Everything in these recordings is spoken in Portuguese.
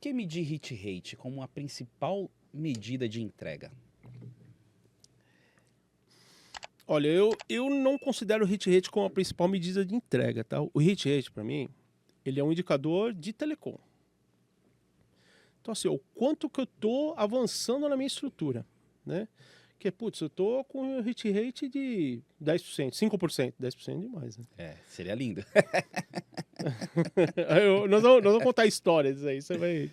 que medir hit rate como a principal medida de entrega? Olha, eu não considero o hit rate como a principal medida de entrega, tá? O hit rate, para mim, ele é um indicador de telecom. Então, assim, o quanto que eu tô avançando na minha estrutura, né? Que, putz, eu tô com um hit rate de 10%, 5%, 10% é demais, né? Seria lindo. Nós vamos contar histórias aí, você vai...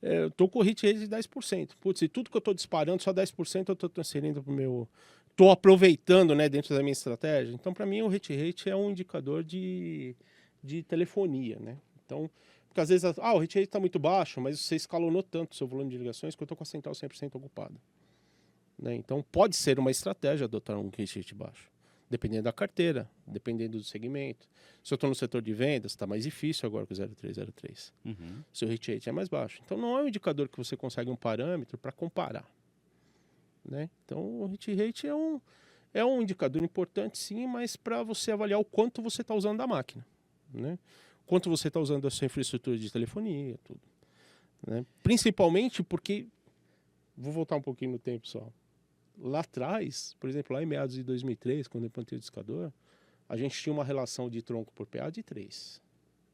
eu tô com o hit rate de 10%. Putz, e tudo que eu tô disparando, só 10% eu tô transferindo pro meu... Tô aproveitando, né, dentro da minha estratégia. Então, para mim, o hit rate é um indicador de telefonia, né? Então, porque às vezes, o hit rate está muito baixo, mas você escalonou tanto o seu volume de ligações que eu tô com a central 100% ocupada. Né? Então, pode ser uma estratégia adotar um hit rate baixo, dependendo da carteira, dependendo do segmento. Se eu estou no setor de vendas, está mais difícil agora com o 0303. Uhum. Seu hit rate é mais baixo. Então, não é um indicador que você consegue um parâmetro para comparar. Né? Então, o hit rate é um indicador importante, sim, mas para você avaliar o quanto você está usando da máquina. Né? Quanto você está usando da sua infraestrutura de telefonia, tudo. Né? Principalmente porque, vou voltar um pouquinho no tempo só. Lá atrás, por exemplo, lá em meados de 2003, quando eu implantei o discador, a gente tinha uma relação de tronco por PA de 3.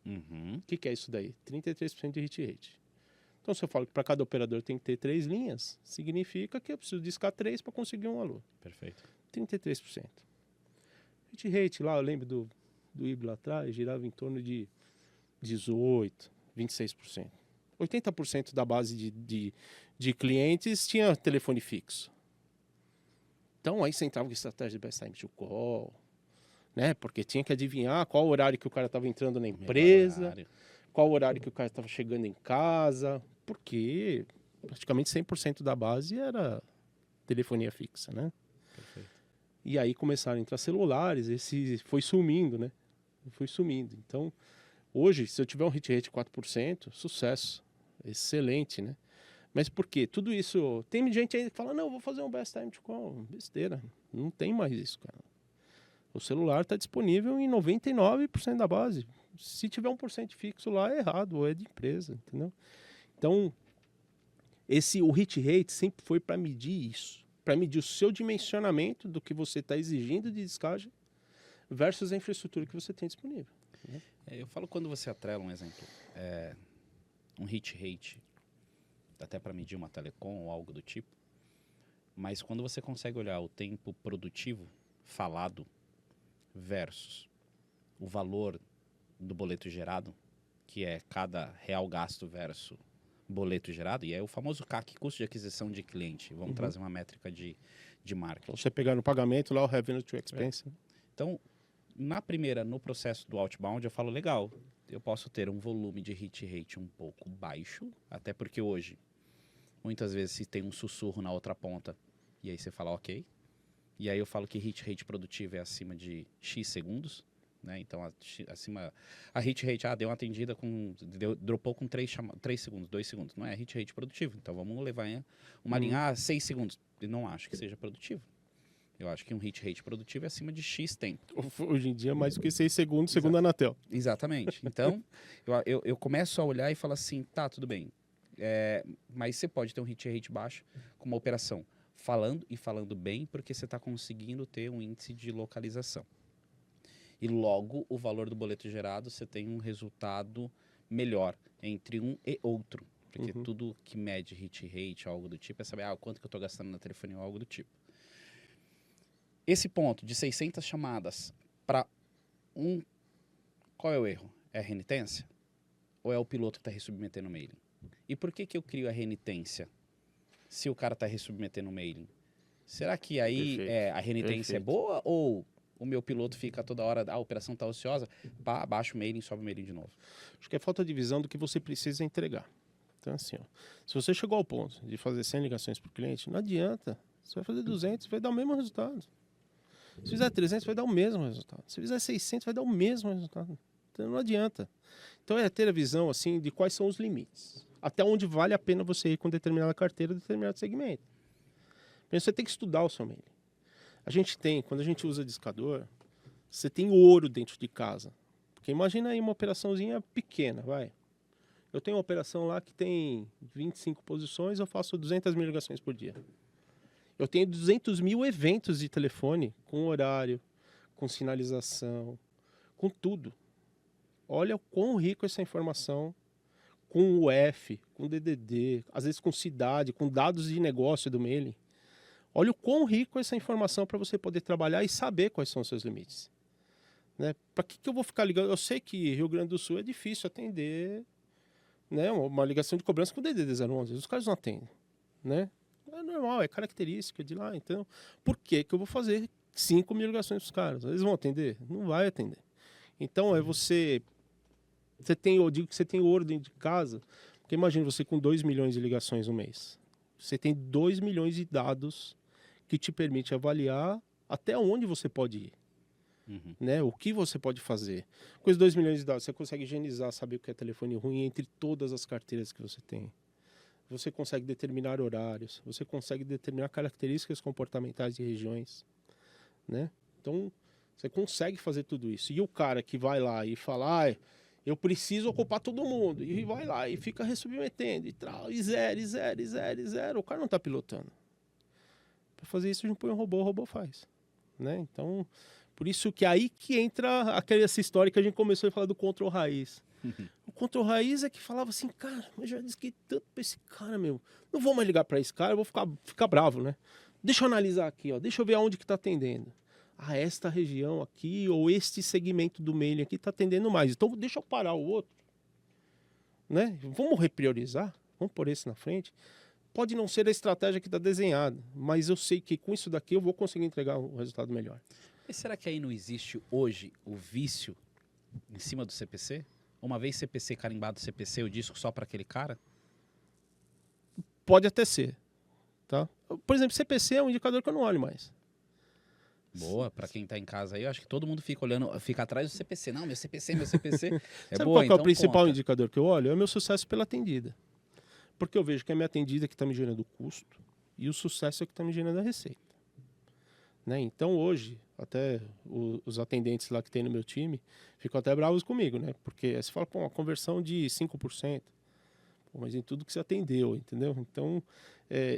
Uhum. O que é isso daí? 33% de hit rate. Então, se eu falo que para cada operador tem que ter 3 linhas, significa que eu preciso discar 3 para conseguir um alô. Perfeito. 33%. Hit rate lá, eu lembro do IB lá atrás, girava em torno de 18%, 26%. 80% da base de clientes tinha telefone fixo. Então aí você entrava com estratégia de best time to call, né? Porque tinha que adivinhar qual horário que o cara estava entrando na empresa, qual horário que o cara estava chegando em casa, porque praticamente 100% da base era telefonia fixa, né? Perfeito. E aí começaram a entrar celulares, esse foi sumindo, né? Foi sumindo. Então, hoje, se eu tiver um hit rate 4%, sucesso. Excelente, né? Mas por quê? Tudo isso... Tem gente aí que fala, não, vou fazer um best time to call. Besteira. Não tem mais isso, cara. O celular está disponível em 99% da base. Se tiver 1% fixo lá, é errado, ou é de empresa, entendeu? Então, o hit rate sempre foi para medir isso. Para medir o seu dimensionamento do que você está exigindo de descagem versus a infraestrutura que você tem disponível. Né? Eu falo quando você atrela um exemplo, um hit rate, até para medir uma telecom ou algo do tipo, mas quando você consegue olhar o tempo produtivo falado versus o valor do boleto gerado, que é cada real gasto versus boleto gerado, e é o famoso CAC, custo de aquisição de cliente. Vamos trazer uma métrica de marketing. Então, você pegar no pagamento lá o revenue to expense. Então, no processo do outbound, eu falo, legal, eu posso ter um volume de hit rate um pouco baixo, até porque hoje, muitas vezes, se tem um sussurro na outra ponta, e aí você fala, ok. E aí eu falo que hit rate produtivo é acima de X segundos, né? Então, a hit rate, deu uma atendida, dropou com 3 segundos, 2 segundos. Não é hit rate produtivo. Então, vamos levar uma linha 6 segundos. Eu não acho que seja produtivo. Eu acho que um hit rate produtivo é acima de X tempo. Hoje em dia, mais do que 6 segundos, segundo a Anatel. Exatamente. Então, eu começo a olhar e falo assim, tá, tudo bem. Mas você pode ter um hit rate baixo com uma operação falando bem, porque você está conseguindo ter um índice de localização. E logo, o valor do boleto gerado, você tem um resultado melhor entre um e outro. Porque tudo que mede hit rate, algo do tipo, é saber quanto que eu estou gastando na telefonia ou algo do tipo. Esse ponto de 600 chamadas para qual é o erro? É a renitência? Ou é o piloto que está ressubmetendo o mailing? E por que eu crio a renitência se o cara está ressubmetendo o mailing? Será que aí a renitência é boa ou o meu piloto fica toda hora, a operação está ociosa, baixa o mailing, sobe o mailing de novo? Acho que é falta de visão do que você precisa entregar. Então, assim, se você chegou ao ponto de fazer 100 ligações por cliente, não adianta. Você vai fazer 200, vai dar o mesmo resultado. Se fizer 300, vai dar o mesmo resultado. Se fizer 600, vai dar o mesmo resultado. Então, não adianta. Então, é ter a visão, assim, de quais são os limites. Até onde vale a pena você ir com determinada carteira, determinado segmento. Você tem que estudar o seu mailing. Quando a gente usa discador, você tem ouro dentro de casa. Porque imagina aí uma operaçãozinha pequena, vai. Eu tenho uma operação lá que tem 25 posições, eu faço 200 mil ligações por dia. Eu tenho 200 mil eventos de telefone, com horário, com sinalização, com tudo. Olha o quão rico essa informação, com o F, com DDD, às vezes com cidade, com dados de negócio do mailing. Olha o quão rico essa informação para você poder trabalhar e saber quais são os seus limites. Né? Para que eu vou ficar ligando? Eu sei que Rio Grande do Sul é difícil atender, né? Uma ligação de cobrança com DDD 011. Os caras não atendem. Né? É normal, é característica de lá. Então, por que eu vou fazer 5 mil ligações para os caras? Eles vão atender? Não vai atender. Então, é você tem, eu digo que você tem ouro dentro de casa, porque imagina você com 2 milhões de ligações no mês. Você tem 2 milhões de dados que te permite avaliar até onde você pode ir. Né? O que você pode fazer. Com esses 2 milhões de dados, você consegue higienizar, saber o que é telefone ruim entre todas as carteiras que você tem. Você consegue determinar horários, você consegue determinar características comportamentais de regiões. Né? Então, você consegue fazer tudo isso. E o cara que vai lá e fala, eu preciso ocupar todo mundo, e vai lá e fica ressubmetendo, e zero, o cara não está pilotando. Para fazer isso, a gente põe um robô, o robô faz. Né? Então, por isso que aí que entra essa história que a gente começou a falar do control raiz. O control raiz é que falava assim, cara, eu já disse tanto para esse cara, meu, não vou mais ligar para esse cara, eu vou ficar bravo, né? Deixa eu analisar aqui, ó, deixa eu ver aonde que está atendendo. Esta região aqui, ou este segmento do mailing aqui está atendendo mais. Então, deixa eu parar o outro. Né? Vamos repriorizar, vamos pôr esse na frente. Pode não ser a estratégia que está desenhada, mas eu sei que com isso daqui eu vou conseguir entregar um resultado melhor. E será que aí não existe hoje o vício em cima do CPC? Uma vez CPC carimbado CPC, o disco só para aquele cara? Pode até ser. Tá? Por exemplo, CPC é um indicador que eu não olho mais. Boa, para quem está em casa aí, eu acho que todo mundo fica olhando, fica atrás do CPC. Não, meu CPC. É Sabe boa, qual que é o principal conta. indicador que eu olho? É o meu sucesso pela atendida. Porque eu vejo que é a minha atendida que está me gerando custo e o sucesso é que está me gerando a receita. Né? Então hoje, até os atendentes lá que tem no meu time ficam até bravos comigo, né? Porque você fala, uma conversão de 5%. Mas em tudo que você atendeu, entendeu? Então,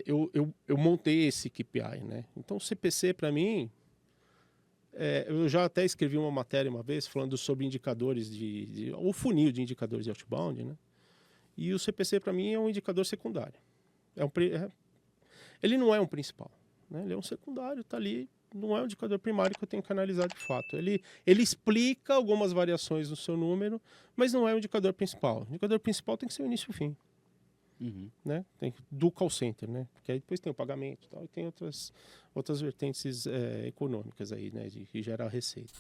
eu montei esse KPI, né? Então, o CPC, para mim, eu já até escrevi uma matéria uma vez falando sobre indicadores o funil de indicadores de outbound, né? E o CPC, para mim, é um indicador secundário. Ele não é um principal, né? Ele é um secundário, está ali, não é um indicador primário que eu tenho que analisar de fato. Ele explica algumas variações no seu número, mas não é o indicador principal. O indicador principal tem que ser o início e o fim. Né? Do call center, né? Porque aí depois tem o pagamento e tal, e tem outras vertentes econômicas aí, né? De gerar receita.